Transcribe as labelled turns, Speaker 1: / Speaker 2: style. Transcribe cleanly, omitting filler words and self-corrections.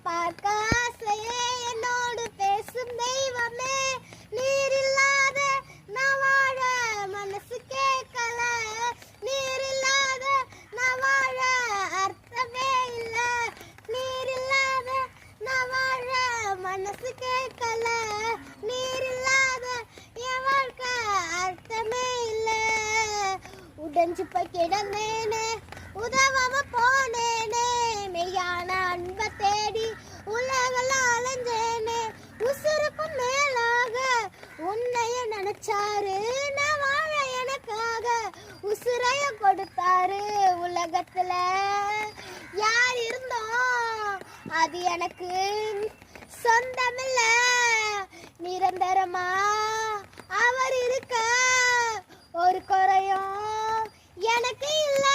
Speaker 1: பார்க்க ஆசையே என்னோடு பேசும் தெய்வமே, நீர் இல்லாத நான் வாழ மனசு கேட்கல, நீர் இல்லாத நான் வாழ அர்த்தமே இல்ல, நீர் இல்லாத நான் வாழ மனசு கேட்கல, நீர் இல்லாத என் வாழ்க்கை அர்த்தமே இல்ல. உடைஞ்சு போய் கிடந்தேனே, உதவாம போனேனே, மெய்யான அன்பை தேடி உலகெல்லாம் அலைஞ்சேனே, உசுருக்கும் மேலாக உன்னைய நினைச்சாரு, நான் வாழ எனக்காக உசுரைய கொடுத்தாரு. உலகத்துல யார் இருந்தோம் அது எனக்கு சொந்தமில்ல, நிரந்தரமா அவர் இருக்க ஒரு குறையும் எனக்கு இல்ல.